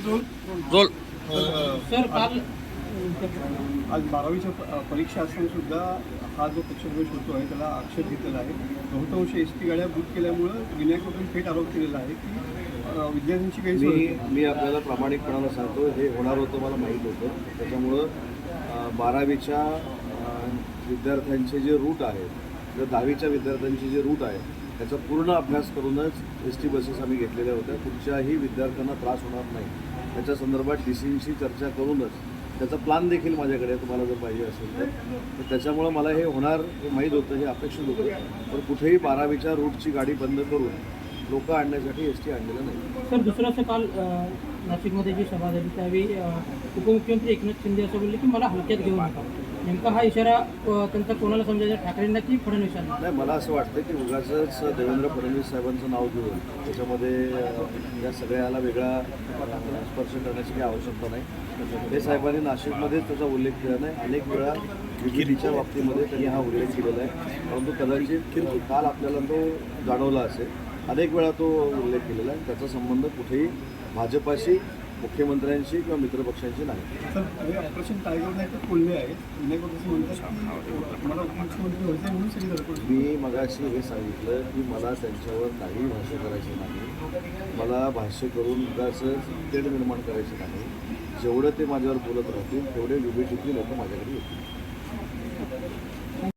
जोल सर काल आज 12वीच्या परीक्षा असताना सुद्धा हा जो पक्षप्रवेश होतो आहे त्याला आक्षेप घेतलेला आहे. बहुतांश एसटी गाड्या बुक केल्यामुळं विनायकवरून थेट आरोप केलेला आहे की विद्यार्थ्यांची काही मी आपल्याला प्रामाणिकपणानं सांगतो, हे होणार होतं मला माहीत होतं. त्याच्यामुळं 12वीच्या विद्यार्थ्यांचे जे रूट आहेत किंवा 10वीच्या विद्यार्थ्यांचे जे रूट आहे त्याचा पूर्ण अभ्यास करूनच एस टी बसेस आम्ही घेतलेल्या होत्या. कुठच्याही विद्यार्थ्यांना त्रास होणार नाही त्याच्या संदर्भात DCंशी चर्चा करूनच त्याचा प्लॅन देखील माझ्याकडे तुम्हाला जर पाहिजे असेल तर त्याच्यामुळं मला हे होणार हे माहीत होतं, हे अपेक्षित होतं. पण कुठेही 12वीच्या रूटची गाडी बंद करून लोक आणण्यासाठी एस टी आणलेलं नाही. सर दुसरं असं काल नाशिकमध्ये जी सभा झाली त्यावेळी उपमुख्यमंत्री एकनाथ शिंदे असं बोलले की मला हलक्यात घेऊ नका. नेमका हा इशारा त्यांचा कोणाला समजायचा, ठाकरेंना की फडणवीसांना? नाही, मला असं वाटतं की उगाचच देवेंद्र फडणवीस साहेबांचं नाव घेऊन त्याच्यामध्ये या सगळ्याला वेगळा स्पर्श करण्याची काही आवश्यकता नाही. हे साहेबांनी नाशिकमध्येच त्याचा उल्लेख केला नाही. अनेक वेळा विजेतीच्या बाबतीमध्ये त्यांनी हा उल्लेख केलेला आहे, परंतु कदाचित काल आपल्याला तो जाणवला असेल. अनेक वेळा तो उल्लेख केलेला आहे. त्याचा संबंध कुठेही भाजपाशी, मुख्यमंत्र्यांशी किंवा मित्रपक्षांशी नाही. सर हे ऑपरेशन टायगर नाही तर कोल्हे आहेत. विनायकवरून म्हणतात की मला उपमुख्यमंत्री व्हायचं आहे म्हणून सगळी धडपड. मी मगाशी हे सांगितलं की मला त्यांच्यावर काही भाष्य करायचे नाही. मला भाष्य करून उगाचच तेढ निर्माण करायचे नाही. जेवढं ते माझ्यावर बोलत राहतील तेवढे विभेटीतली लोक माझ्याकडे येतील.